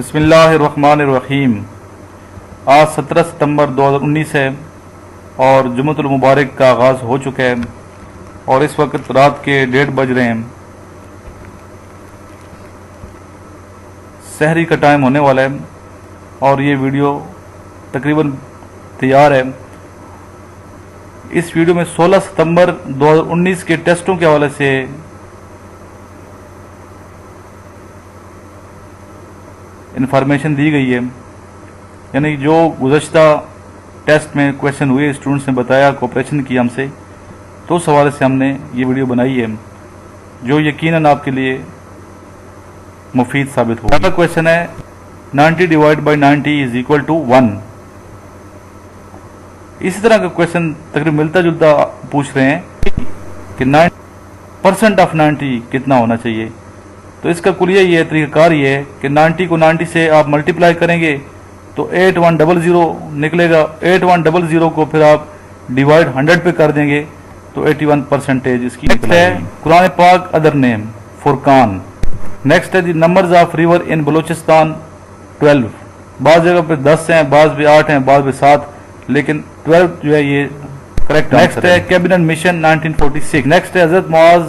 बिस्मिल्लाहिर्रहमानिर्रहीम। आज 17 सितंबर 2019 है और जुम्मतुल मुबारक का आगाज़ हो चुका है और इस वक्त रात के 1:30 बज रहे हैं। सहरी का टाइम होने वाला है और ये वीडियो तकरीबन तैयार है। इस वीडियो में 16 सितंबर 2019 के टेस्टों के हवाले से इंफॉर्मेशन दी गई है, यानी जो गुज़श्ता टेस्ट में क्वेश्चन हुए स्टूडेंट्स ने बताया, कोऑपरेशन किया हमसे, तो उस हवाले से हमने ये वीडियो बनाई है जो यकीनन आपके लिए मुफीद साबित होगा। पहला क्वेश्चन है 90 divide by 90 is equal to 1। इसी तरह का क्वेश्चन तकरीबन मिलता जुलता पूछ रहे हैं कि 90% ऑफ 90 कितना होना चाहिए। तो इसका कुलिया ये तरीक़ाकार ये है कि 90 को 90 से आप मल्टीप्लाई करेंगे तो 8100 निकलेगा। 8100 को फिर आप डिवाइड 100 पे कर देंगे तो 81% इसकी निकल है। कुरान पाक अदर नेम फुरकान। नेक्स्ट है the numbers of river in Balochistan 12। बाज़ जगह पे 10 हैं, बाज़ पे 8 हैं, बाज़ पे 7, लेकिन 12 जो है ये करेक्ट। नेक्स्ट है कैबिनेट मिशन 1946। नेक्स्ट है हजरत मुआज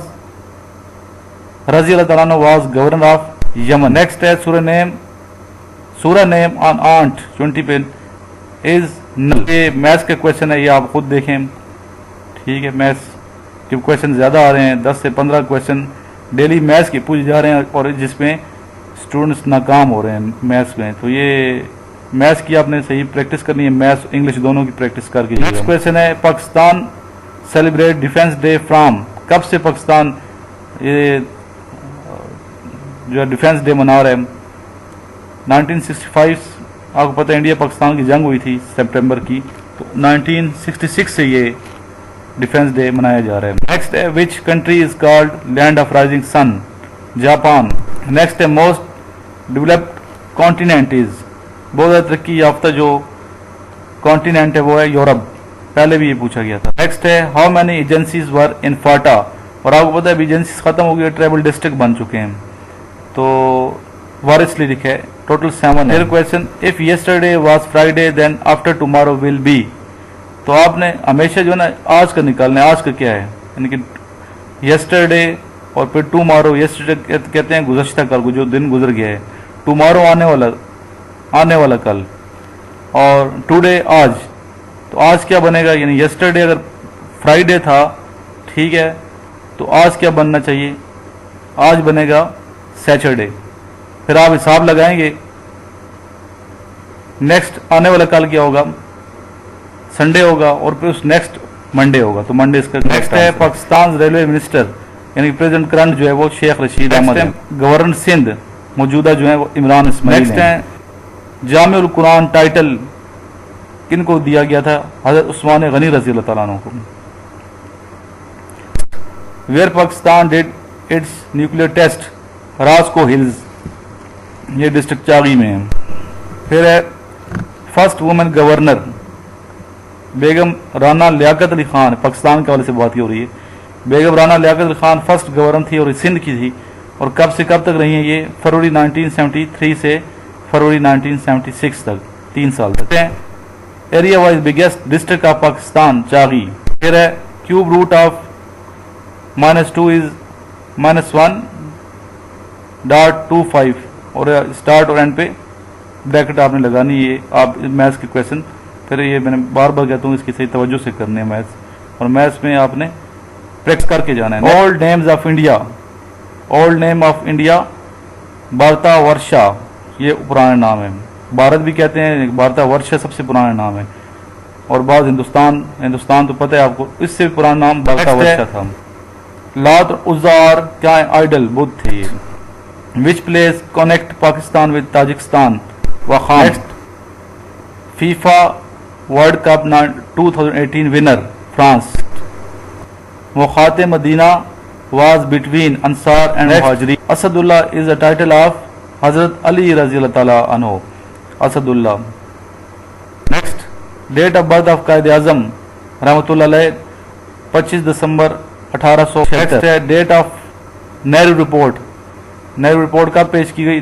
रज़ी अल्लाह तआला अन्हु was governor of Yemen. Next है सूरह नेम ऑन आंट 20 पे इज नल। ये मैथ्स के क्वेश्चन है, ये आप खुद देखें, ठीक है। मैथ्स के क्वेश्चन ज़्यादा आ रहे हैं, 10 से 15 क्वेश्चन डेली मैथ्स के पूछे जा रहे हैं और जिसमें स्टूडेंट्स नाकाम हो रहे हैं मैथ्स में। तो ये मैथ्स की आपने सही प्रैक्टिस करनी है, मैथ्स इंग्लिश दोनों की प्रैक्टिस करके। नेक्स्ट क्वेश्चन है Pakistan celebrate defence day from. कब से पाकिस्तान ये जो है डिफेंस डे मना रहे हैं? 1965 आपको पता है इंडिया पाकिस्तान की जंग हुई थी सितंबर की, तो 1966 से ये डिफेंस डे मनाया जा रहा है। नेक्स्ट है which country is called land of rising sun? Japan. Next है मोस्ट डेवलप्ड कॉन्टिनेंट इज। बहुत ज़्यादा तरक्की याफ्ता जो कॉन्टिनेंट है वो है यूरोप। पहले भी ये पूछा गया था। नेक्स्ट है हाउ मैनी एजेंसीज वर इन फाटा। और आपको पता है एजेंसीज खत्म हो गई, ट्राइबल डिस्ट्रिक्ट बन चुके हैं, तो वारिसली लिखे है, टोटल 7 है। Question if yesterday was Friday then after tomorrow will be. तो आपने हमेशा जो है ना आज का निकालना है, आज का क्या है, यानी कि यस्टरडे और फिर टुमारो। यस्टरडे कहते हैं गुज़श्ता कल को, जो दिन गुजर गया है। टुमारो आने वाला कल, और टुडे आज। तो आज क्या बनेगा, यानी यस्टरडे अगर फ्राइडे था, ठीक है, तो आज क्या बनना चाहिए? आज बनेगा सैटरडे। फिर आप हिसाब लगाएंगे, नेक्स्ट आने वाला कल क्या होगा? संडे होगा, और फिर उस नेक्स्ट मंडे होगा, तो मंडे इसका नेक्स्ट है। पाकिस्तान रेलवे मिनिस्टर यानी प्रेसिडेंट करंट जो है वो शेख रशीद अहमद है। गवर्नर सिंध मौजूदा जो है वो इमरान इस्माइल। नेक्स्ट है जामिउल कुरान टाइटल किनको दिया गया था? हजरत उस्मान गनी रज़ी अल्लाह तआला अन्हु को। Where Pakistan did its nuclear test? Rasko hills, ये डिस्ट्रिक्ट चागी में है। फिर है first women governor Begum Rana Liaquat Ali Khan. Pakistan के हवाले से बात हो रही है। बेगम राना लियाकत अली खान फर्स्ट गवर्नर थी और सिंध की थी, और कब से कब तक रही हैं ये? फरवरी 1973 से फरवरी 1976 तक, 3 साल तक। Area wise biggest district of Pakistan Chagai. फिर है क्यूब रूट ऑफ -2 इज -1.25, और स्टार्ट और एंड पे ब्रैकेट आपने लगानी है। आप मैथ्स के क्वेश्चन, फिर ये मैंने बार बार कहता हूँ, इसकी सही तवज्जो से करने हैं मैथ्स, और मैथ्स में आपने प्रैक्टिस करके जाना है। Old names of India. Old name of India भारता वर्षा, ये पुराना नाम है। भारत भी कहते हैं, भारता वर्षा सबसे पुराना नाम है। और बाद हिंदुस्तान तो पता है आपको, इससे भी पुराना नाम भारता वर्षा था। लात उज़्ज़ा क्या आइडल बुद्ध थे ये। Which place connect Pakistan with Tajikistan Wakhan? Next FIFA World Cup 2018 winner France. मुखाते मदीना वाज बिटवीन अंसार एंड मुहाजिरीन। असदुल्लाह इज अ टाइटल ऑफ हजरत अली रज़ी अल्लाह तआला अन्हु। असदुल्लाह। Next date of birth of Quaid Azam रहमतुल्लाह अलैह 25 December 1876। Date of Nehru report. Nehru report कब पेश की गई?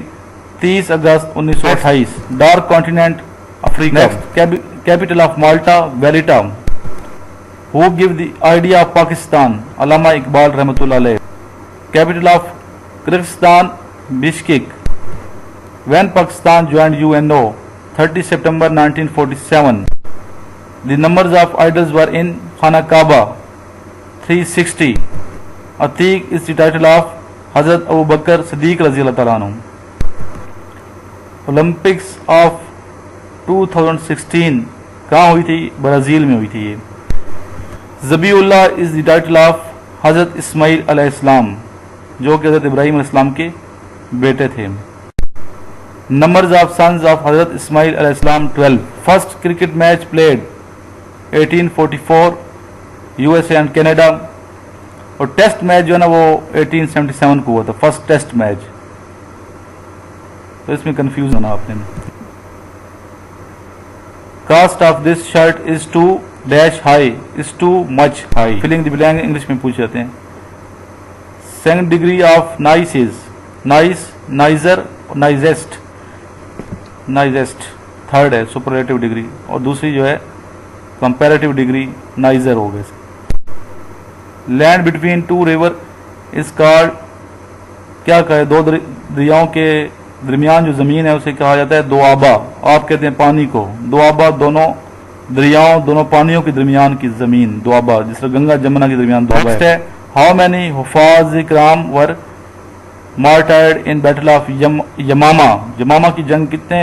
30 अगस्त 1928। Dark continent Africa. Capital of Malta वेलिटा। Who give the idea of Pakistan? Allama Iqbal रहमतुल्लाह अलैह। Capital of Kyrgyzstan Bishkek. When Pakistan joined UNO? 30 September 1947। The numbers of idols were in Khana Kaaba 360. Atiq is the title of Hazrat Abu Bakr Siddiq Raziyallahu Ta'ala anhu. Olympics of 2016 कहाँ हुई थी? Brazil में हुई थी ये। ज़बीउल्लाह is the title of हज़रत इस्माइल अलैहिस्सलाम, जो कि हज़रत इब्राहीम अलैहिस्सलाम के बेटे थे। नंबर्स ऑफ सन्स ऑफ हज़रत इस्माइल अलैहिस्सलाम 12। First cricket match played 1844 USA and Canada. और टेस्ट मैच जो है ना वो 1877 को हुआ था, फर्स्ट टेस्ट मैच। तो इसमें कंफ्यूज होना आपने। Cost of this shirt is too dash high, is too much high. Filling the blank English में पूछ जाते हैं। Second degree of nice is nice, nicer, nicest. Nicest third है सुपरलेटिव डिग्री, और दूसरी जो है कंपैरेटिव डिग्री नाइजर हो गए। Land between two river is called, क्या कहे, दो दरियाओं के दरमियान जो जमीन है उसे कहा जाता है दोआबा। आप कहते हैं पानी को दोआबा, दोनों दरियाओं दोनों पानियों के दरमियान की जमीन दोआबा, जिस तरह गंगा जमुना के दरमियान दोआबा है। How many हुफाज Ikram were मार्टायर्ड in battle of यमामा? यमामा की जंग कितने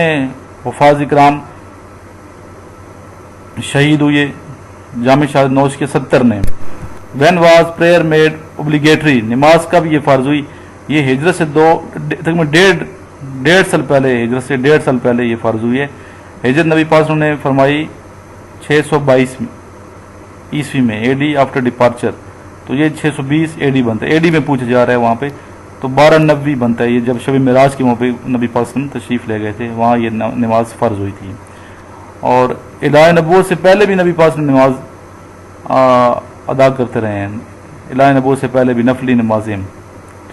हुफाज इकराम शहीद हुए? जामे शाहिद नौश के 70 ने। When was prayer made obligatory? नमाज कब ये फर्ज हुई? ये हिजरत से तकरीबन डेढ़ साल पहले, हिजरत से 1.5 साल पहले ये फर्ज हुई है। हिजरत नबी पाक ने फरमाई 622 ईस्वी में, एडी आफ्टर डिपार्चर। तो ये 620 एडी बनता है। एडी में पूछा जा रहा है वहाँ पे, तो 1290 बनता है ये, जब शब मिराज के मौके नबी पाक तशरीफ ले गए थे, वहाँ ये नमाज फ़र्ज हुई थी। और इलाह नबूवत से पहले भी नबी पाक नमाज अदा करते रहे हैं, इलाह नबूवत से पहले भी नफली नमाजें,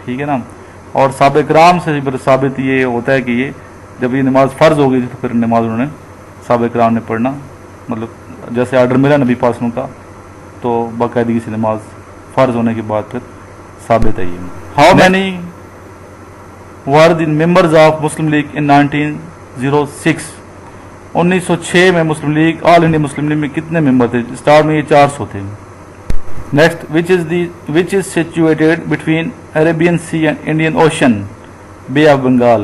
ठीक है ना। और साहबे कराम से फिर साबित ये होता है कि ये जब ये नमाज फ़र्ज हो गई थी तो फिर नमाज उन्होंने साहबे कराम ने पढ़ना, मतलब जैसे आर्डर मिला नबी पाक का, तो बाकायदगी से नमाज फ़र्ज होने के बाद फिर साबित है ये। How many were the members of Muslim League in 1906? 1906 में मुस्लिम लीग, ऑल इंडिया मुस्लिम लीग में कितने मेंबर थे? स्टार्ट में ये 400 थे। Next, which is situated between Arabian Sea and Indian Ocean? Bay of Bengal.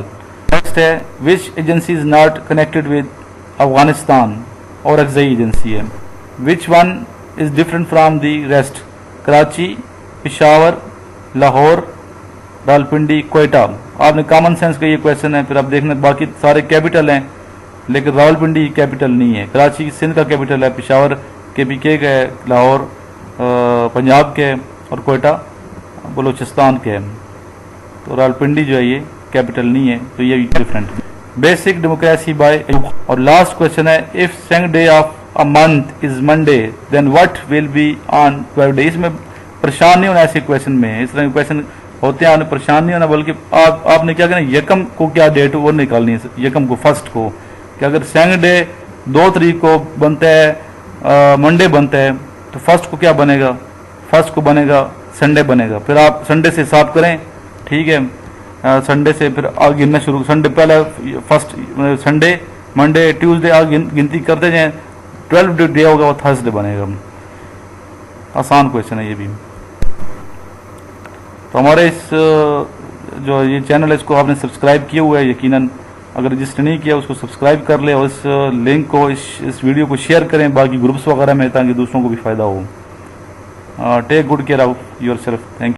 Next है, which agency is not connected with Afghanistan? और अक्सई एजेंसी है। Which one is different from the rest? Karachi, Peshawar, Lahore, Rawalpindi, Quetta. आपने कॉमन सेंस का ये क्वेश्चन है, फिर आप देखना बाकी सारे कैपिटल हैं, लेकिन रावलपिंडी कैपिटल नहीं है। कराची सिंध का कैपिटल है, पिशावर KPK का है, लाहौर पंजाब के, और कोयटा बलूचिस्तान के है। तो रावलपिंडी जो है ये कैपिटल नहीं है, तो ये डिफरेंट। Basic democracy by. और लास्ट क्वेश्चन है, if second day of a month is Monday then what will be on 12 day? इसमें परेशान नहीं होना ऐसे क्वेश्चन में, इस तरह के क्वेश्चन होते हैं, आपने परेशान नहीं होना, बल्कि आपने क्या करना, यकम को क्या डेट वो निकालनी है, यकम को, फर्स्ट को, कि अगर सेकंड डे 2 तारीख को बनता है, मंडे बनता है, तो फर्स्ट को क्या बनेगा? फर्स्ट को बनेगा संडे बनेगा। फिर आप संडे से हिसाब करें, ठीक है, संडे से फिर आगे गिनना शुरू, संडे पहले फर्स्ट संडे, मंडे, ट्यूसडे आगे गिनती करते जाएं, 12 डे होगा वो थर्सडे बनेगा। आसान क्वेश्चन है ये भी। तो हमारे इस जो ये चैनल है इसको आपने सब्सक्राइब किया हुआ है यकीनन, अगर रजिस्टर नहीं किया उसको सब्सक्राइब कर ले, और इस लिंक को, इस वीडियो को शेयर करें बाकी ग्रुप्स वगैरह में, ताकि दूसरों को भी फ़ायदा हो। Take good care of yourself. Thank you.